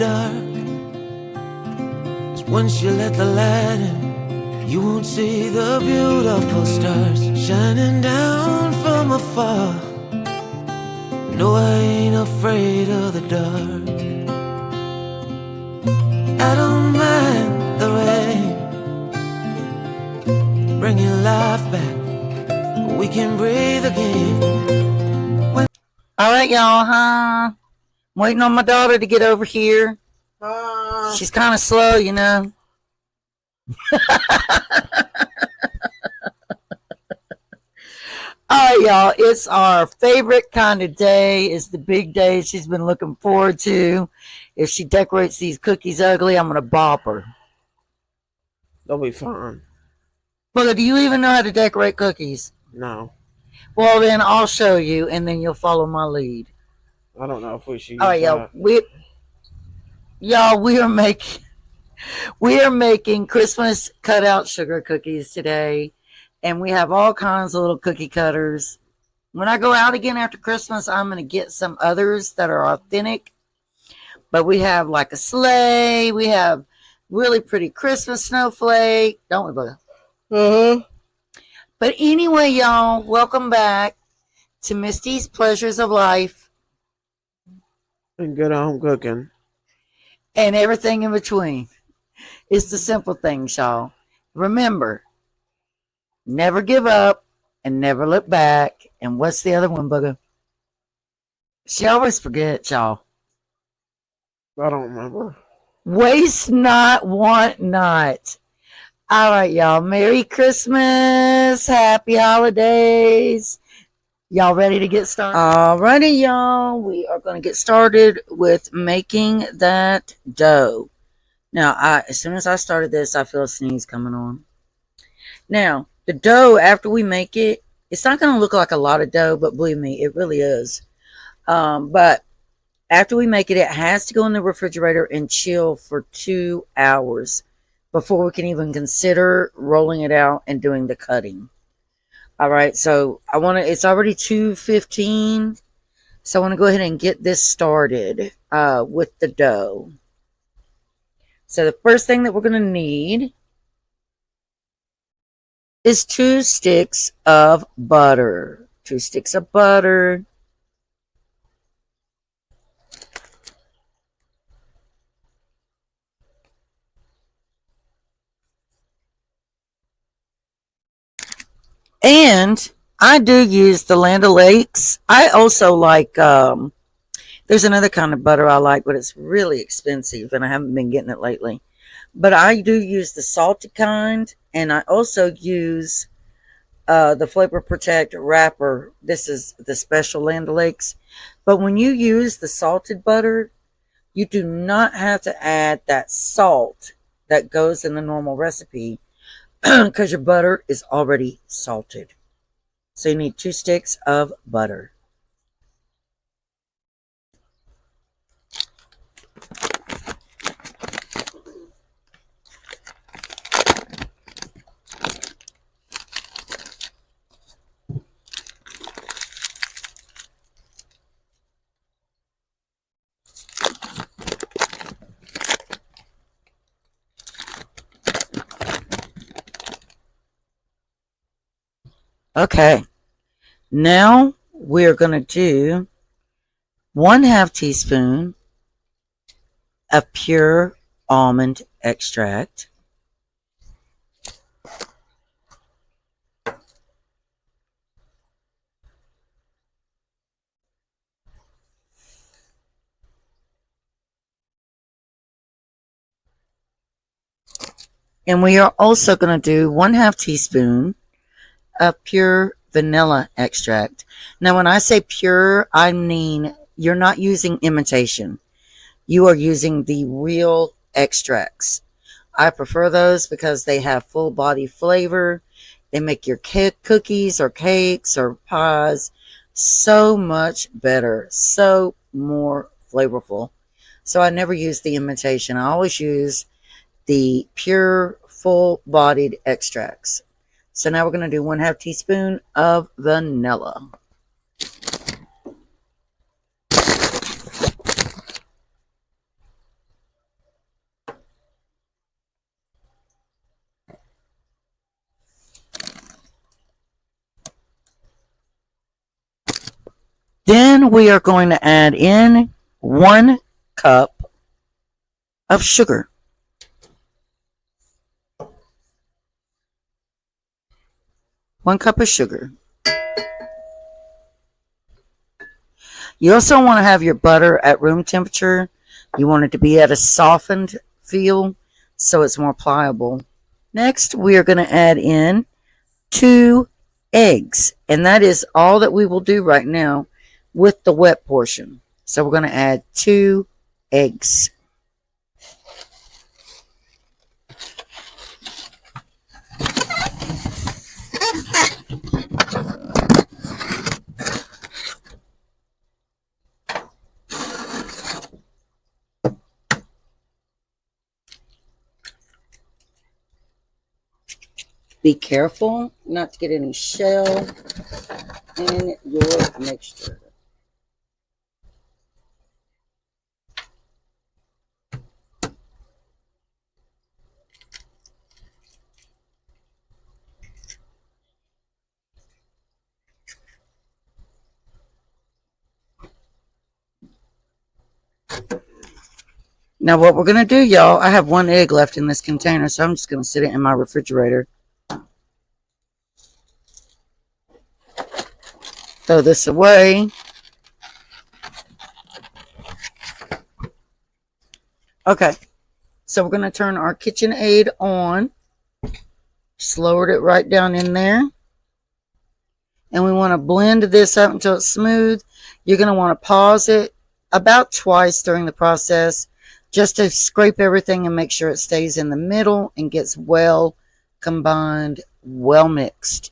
dark. 'Cause once you let the light in, you won't see the beautiful stars shining down from afar. No, I ain't afraid of the dark. I don't mind the rain, bringing life back. We can breathe again. All right, y'all, huh? I'm waiting on my daughter to get over here. She's kind of slow, you know. All right, y'all. It's our favorite kind of day. It's the big day she's been looking forward to. If she decorates these cookies ugly, I'm going to bop her. They'll be fine. Well, do you even know how to decorate cookies? No. Well, then I'll show you, and then you'll follow my lead. I don't know if we should use All right, that. We are making Christmas cutout sugar cookies today, and we have all kinds of little cookie cutters. When I go out again after Christmas, I'm going to get some others that are authentic. But we have like a sleigh. We have really pretty Christmas snowflake. Don't we, Bugga? Uh-huh. But anyway, y'all, welcome back to Misty's Pleasures of Life. And good home cooking. And everything in between. It's the simple things, y'all. Remember, never give up and never look back. And what's the other one, Bugga? She always forgets, y'all. I don't remember. Waste not, want not. All right, y'all. Merry Christmas. Happy holidays. Y'all ready to get started? All righty, y'all. We are going to get started with making that dough. Now, as soon as I started this, I feel a sneeze coming on. Now, the dough, after we make it, it's not going to look like a lot of dough, but believe me, it really is. But after we make it, it has to go in the refrigerator and chill for 2 hours before we can even consider rolling it out and doing the cutting. All right, so it's already 2:15, so I want to go ahead and get this started with the dough. So the first thing that we're going to need is 2 sticks of butter. 2 sticks of butter. And I do use the Land O'Lakes. I also like, there's another kind of butter I like, but it's really expensive, and I haven't been getting it lately. But I do use the salted kind, and I also use the Flavor Protect wrapper. This is the special Land O'Lakes. But when you use the salted butter, you do not have to add that salt that goes in the normal recipe, because your butter is already salted. So you need 2 sticks of butter. Okay, now we're going to do 1/2 teaspoon of pure almond extract. And we are also going to do 1/2 teaspoon of pure vanilla extract. Now, when I say pure, I mean you're not using imitation. You are using the real extracts. I prefer those because they have full body flavor. They make your cookies or cakes or pies so much better, so more flavorful. So I never use the imitation. I always use the pure, full-bodied extracts. So now we're going to do 1/2 teaspoon of vanilla. Then we are going to add in 1 cup of sugar. One cup of sugar. You also want to have your butter at room temperature. You want it to be at a softened feel so it's more pliable. Next, we are going to add in 2 eggs. And that is all that we will do right now with the wet portion. So we're going to add 2 eggs. Be careful not to get any shell in your mixture. Now what we're going to do, y'all, I have 1 egg left in this container, so I'm just going to sit it in my refrigerator. Throw this away. Okay, so we're going to turn our KitchenAid on. Just lowered it right down in there. And we want to blend this up until it's smooth. You're going to want to pause it about twice during the process just to scrape everything and make sure it stays in the middle and gets well combined, well mixed.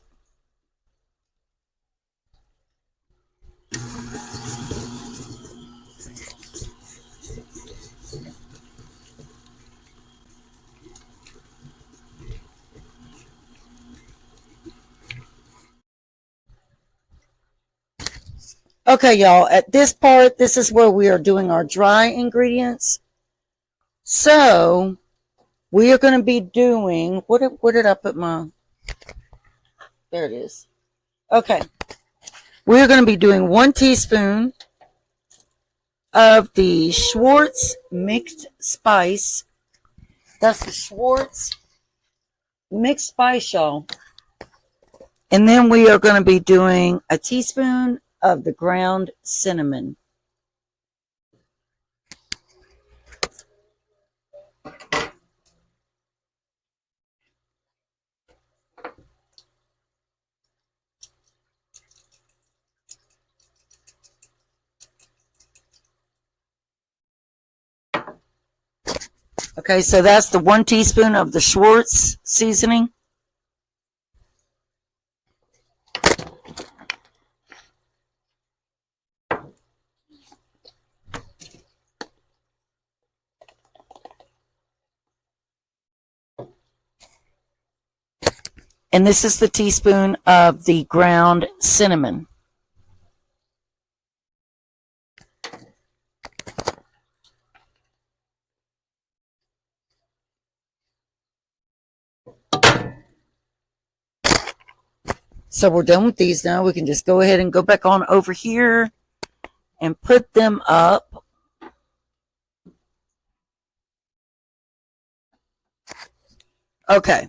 Okay, y'all, at this part, this is where we are doing our dry ingredients. So, we are going to be doing, where did I put my, there it is. Okay, we are going to be doing 1 teaspoon of the Schwartz mixed spice. That's the Schwartz mixed spice, y'all. And then we are going to be doing a teaspoon of the ground cinnamon. Okay, so that's the 1 teaspoon of the Schwartz seasoning. And this is the teaspoon of the ground cinnamon. So we're done with these now. We can just go ahead and go back on over here and put them up. Okay.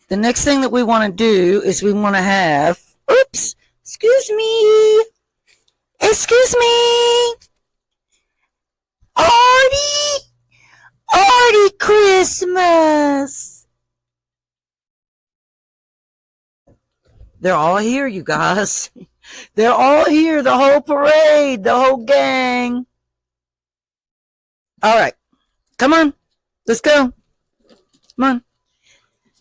The next thing that we want to do is we want to have, oops, excuse me, Artie Christmas. They're all here, you guys. They're all here, the whole parade, the whole gang. All right, come on, let's go. Come on.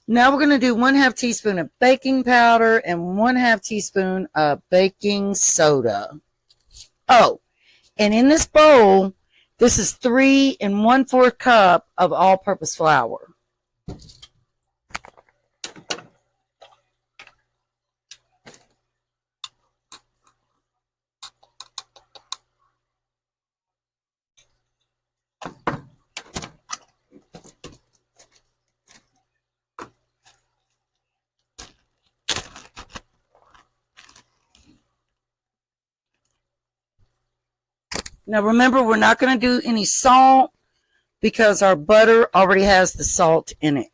Now we're going to do 1/2 teaspoon of baking powder and 1/2 teaspoon of baking soda. Oh, and in this bowl, this is 3 1/4 cup of all-purpose flour. Now remember, we're not going to do any salt because our butter already has the salt in it.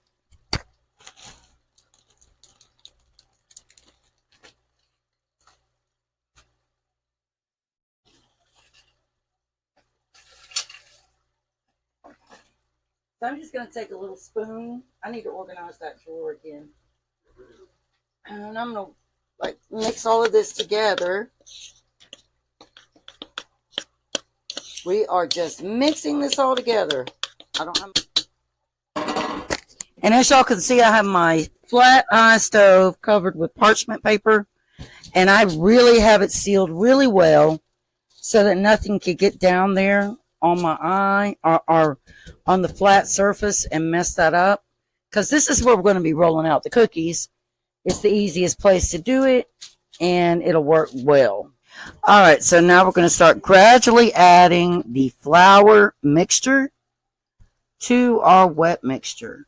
So I'm just going to take a little spoon. I need to organize that drawer again. And I'm going to mix all of this together. We are just mixing this all together. I don't have... And as y'all can see, I have my flat eye stove covered with parchment paper. And I really have it sealed really well so that nothing could get down there on my eye or on the flat surface and mess that up. Because this is where we're going to be rolling out the cookies. It's the easiest place to do it, and it'll work well. All right, so now we're going to start gradually adding the flour mixture to our wet mixture.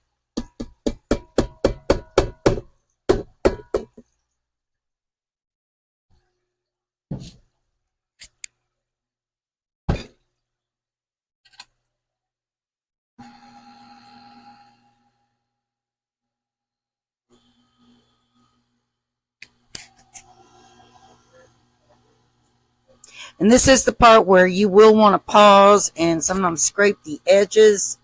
And this is the part where you will want to pause and sometimes scrape the edges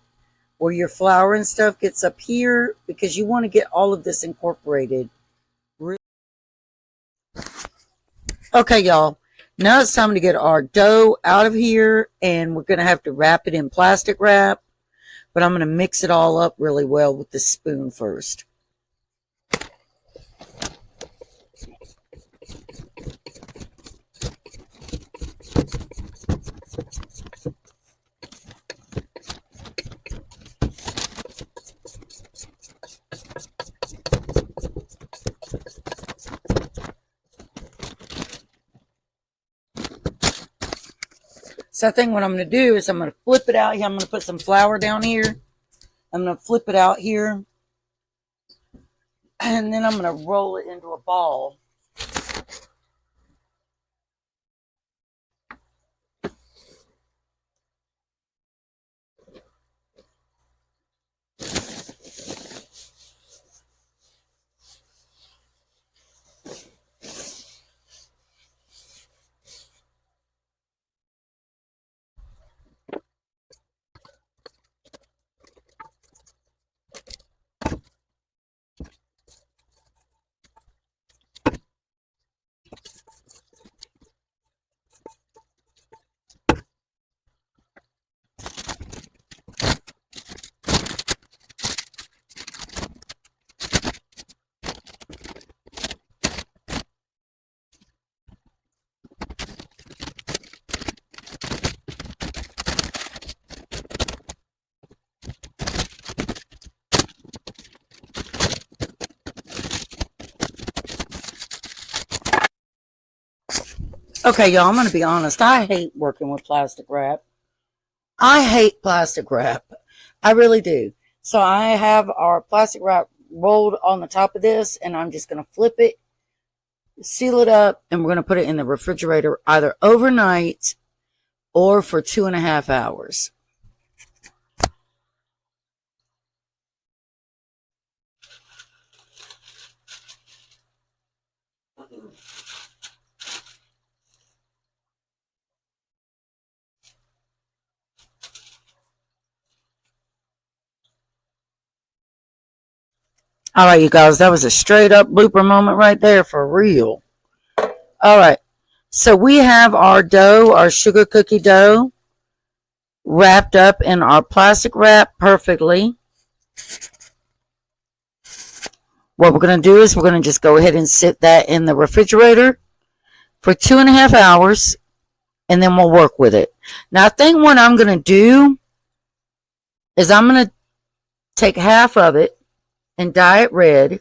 where your flour and stuff gets up here, because you want to get all of this incorporated. Okay, y'all. Now it's time to get our dough out of here, and we're going to have to wrap it in plastic wrap. But I'm going to mix it all up really well with the spoon first. So I think what I'm going to do is I'm going to flip it out here. I'm going to put some flour down here. I'm going to flip it out here. And then I'm going to roll it into a ball. Okay, y'all, I'm going to be honest. I hate working with plastic wrap. I hate plastic wrap. I really do. So I have our plastic wrap rolled on the top of this, and I'm just going to flip it, seal it up, and we're going to put it in the refrigerator either overnight or for 2.5 hours. All right, you guys, that was a straight up blooper moment right there, for real. All right, so we have our dough, our sugar cookie dough, wrapped up in our plastic wrap perfectly. What we're going to do is we're going to just go ahead and sit that in the refrigerator for 2.5 hours, and then we'll work with it. Now, I think what I'm going to do is I'm going to take half of it and dye it red.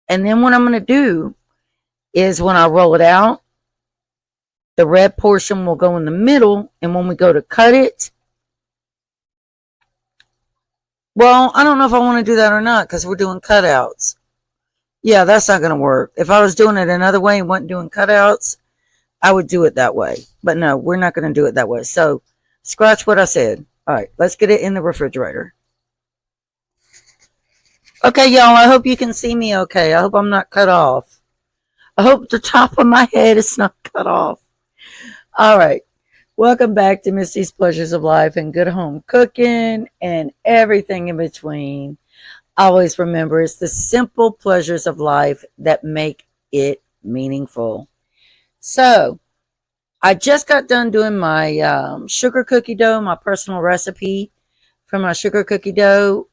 And then what I'm going to do is when I roll it out, the red portion will go in the middle. And when we go to cut it, well, I don't know if I want to do that or not, because we're doing cutouts. Yeah, that's not going to work. If I was doing it another way and wasn't doing cutouts, I would do it that way. But no, we're not going to do it that way. So scratch what I said. All right, let's get it in the refrigerator. Okay, y'all, I hope you can see me okay. I hope I'm not cut off. I hope the top of my head is not cut off. All right. Welcome back to Misty's Pleasures of Life and Good Home Cooking and everything in between. Always remember, it's the simple pleasures of life that make it meaningful. So, I just got done doing my sugar cookie dough, my personal recipe for my sugar cookie dough.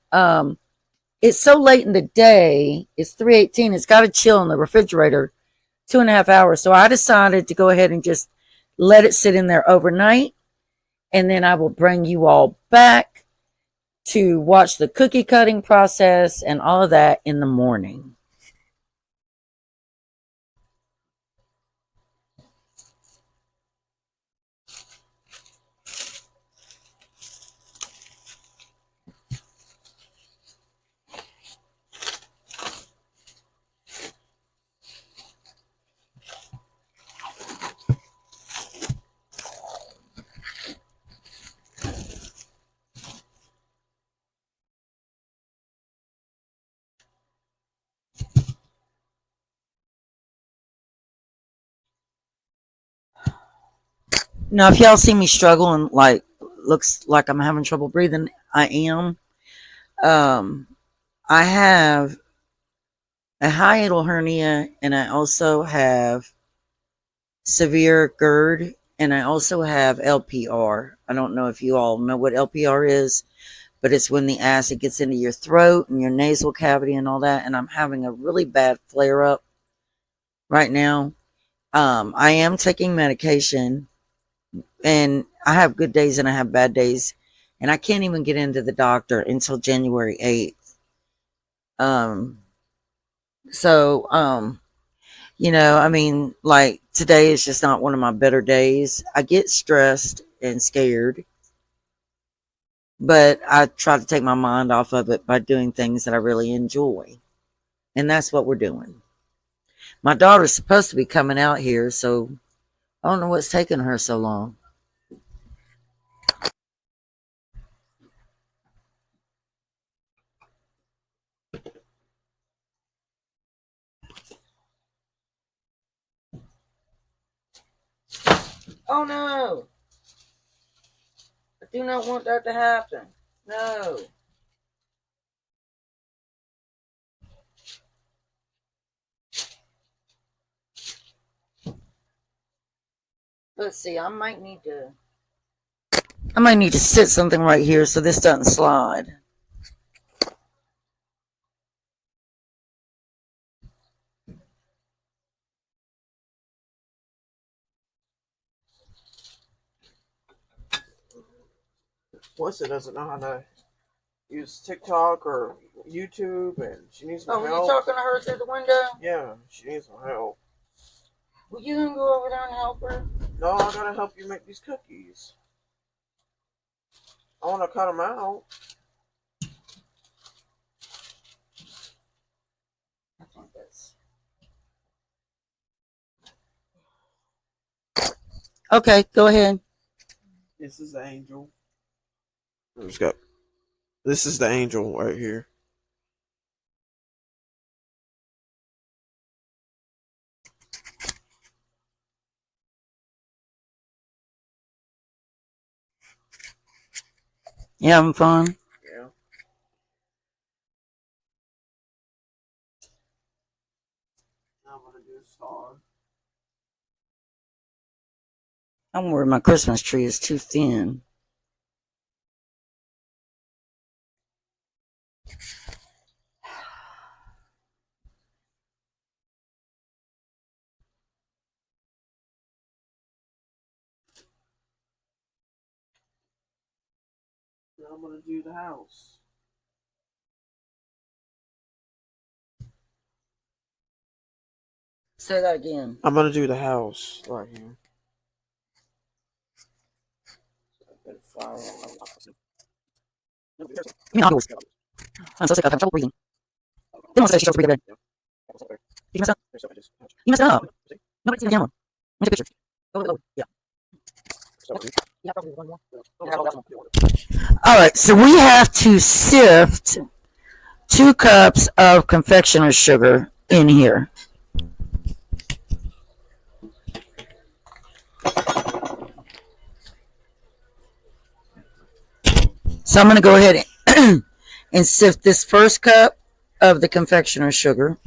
It's so late in the day, it's 3:18, it's got to chill in the refrigerator 2.5 hours. So I decided to go ahead and just let it sit in there overnight. And then I will bring you all back to watch the cookie cutting process and all of that in the morning. Now, if y'all see me struggle and like looks like I'm having trouble breathing, I am. Um, I have a hiatal hernia, and I also have severe GERD, and I also have LPR. I don't know if you all know what LPR is, but it's when the acid gets into your throat and your nasal cavity and all that. And I'm having a really bad flare up right now. I am taking medication, and I have good days and I have bad days, and I can't even get into the doctor until January 8th. So, I mean, like today is just not one of my better days. I get stressed and scared, but I try to take my mind off of it by doing things that I really enjoy. And that's what we're doing. My daughter's supposed to be coming out here, so I don't know what's taking her so long. Oh no! I do not want that to happen. No. Let's see, I might need to sit something right here so this doesn't slide. Melissa doesn't know how to use TikTok or YouTube, and she needs some help. Oh, you talking to her through the window? Yeah, she needs some help. Well, you can go over there and help her. No, I gotta help you make these cookies. I want to cut them out. Okay, go ahead. This is the angel. This is the angel right here. You having fun? Yeah. Now I'm gonna do a star. I'm worried my Christmas tree is too thin. Now I'm gonna do the house. Say that again. I'm gonna do the house right here. You know, I'm so sick of having trouble breathing. They don't say she struggles to breathe every day. Did you mess up? You messed it up. Nobody's seen the camera. Let me take a picture. All right, so we have to sift 2 cups of confectioner's sugar in here. So I'm going to go ahead and sift this first cup of the confectioner's sugar.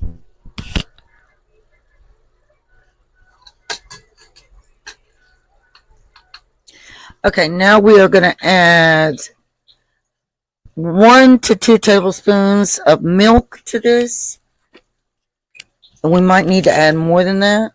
Okay, now we are going to add 1 to 2 tablespoons of milk to this. And we might need to add more than that.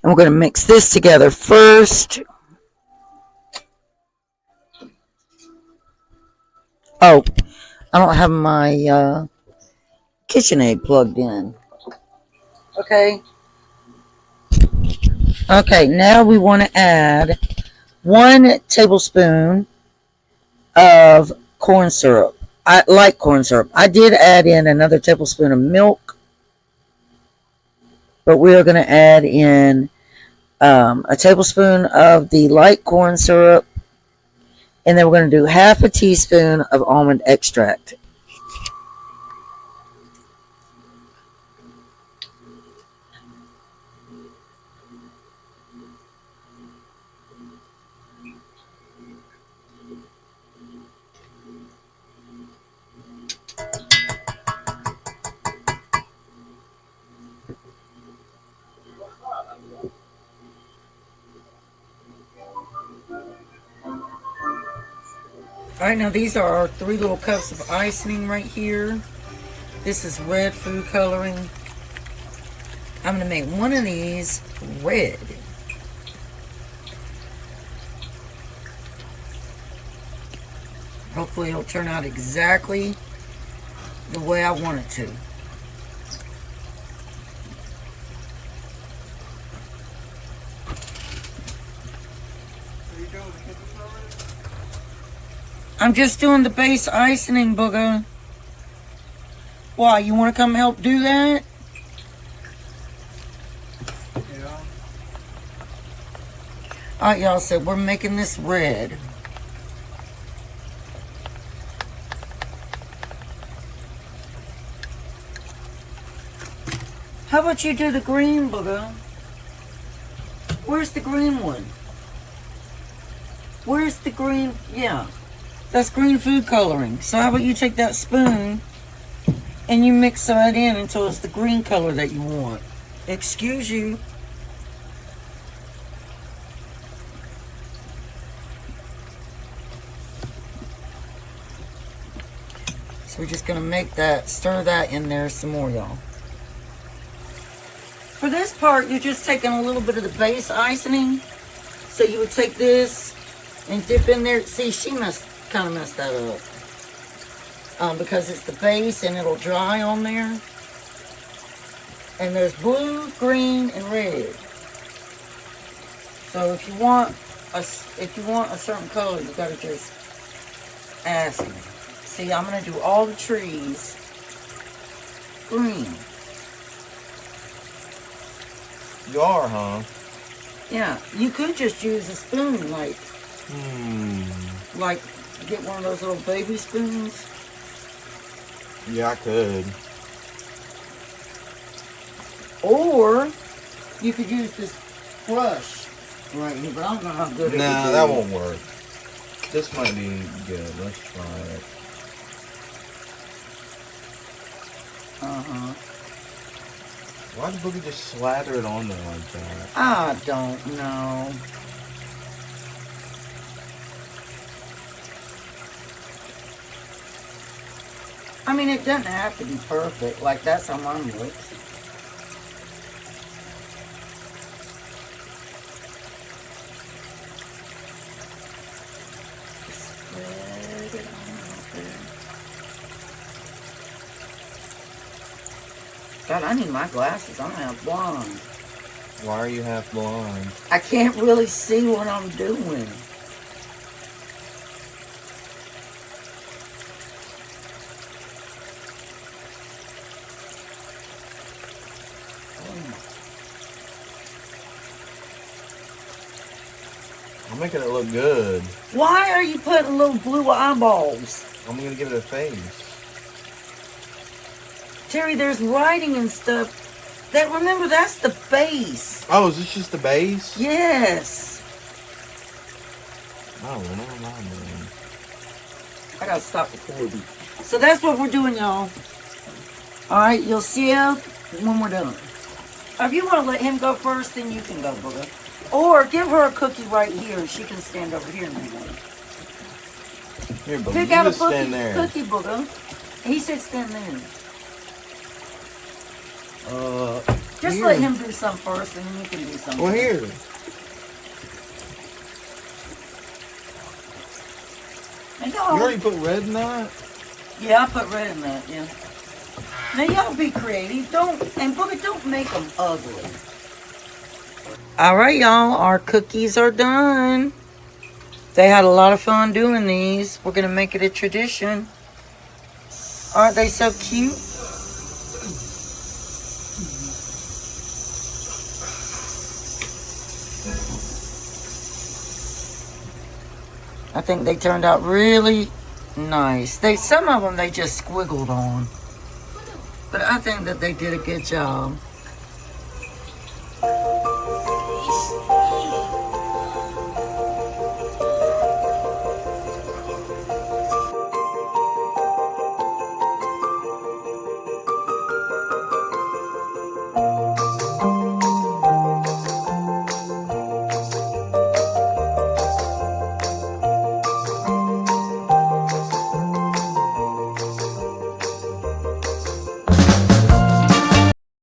And we're going to mix this together first. Oh, I don't have my KitchenAid plugged in. Okay. Okay, now we want to add 1 tablespoon of corn syrup. I like corn syrup. I did add in another tablespoon of milk, but we are going to add in a tablespoon of the light corn syrup, and then we're going to do half a teaspoon of almond extract. Alright, now these are our 3 little cups of icing right here. This is red food coloring. I'm going to make one of these red. Hopefully it'll turn out exactly the way I want it to. I'm just doing the base icing, booger. Why, you want to come help do that? Yeah. Alright, y'all, so we're making this red. How about you do the green, booger? Where's the green one? Where's the green? Yeah. That's green food coloring. So how about you take that spoon and you mix that in until it's the green color that you want. Excuse you. So we're just going to make that, stir that in there some more, y'all. For this part, you're just taking a little bit of the base icing. So you would take this and dip in there. See, she kind of messed that up. Because it's the base and it'll dry on there. And there's blue, green, and red. So if you want a certain color, you gotta just ask me. See, I'm gonna do all the trees green. You are, huh? Yeah, you could just use a spoon, like get one of those little baby spoons. Yeah, I could. Or you could use this brush right here, but I don't know how good it is. Nah, that won't work. This might be good. Let's try it. Why did Boogie just slather it on there like that? I don't know. I mean, it doesn't have to be perfect. Like, that's how mine looks. God, I need my glasses. I'm half blind. Why are you half blind? I can't really see what I'm doing. I'm making it look good. Why are you putting little blue eyeballs? I'm gonna give it a face. Terry, there's writing and stuff. Remember, that's the base. Oh, is this just the base? Yes. Oh, well, never mind then. I gotta stop recording. So that's what we're doing, y'all. Alright, you'll see it when we're done. If you want to let him go first, then you can go, Booger. Or give her a cookie right here and she can stand over here and do one. Here, Booger, Pick you out a just stand there. cookie, Booger. He said stand there. Just here. let him do some first and then you can do something. Well, here. And You y'all, already put red in that? yeah, I put red in that, yeah. Now y'all be creative. Booger, don't make them ugly. Alright, y'all, our cookies are done. They had a lot of fun doing these. We're gonna make it a tradition. Aren't they so cute? I think they turned out really nice. Some of them they just squiggled on. But I think that they did a good job.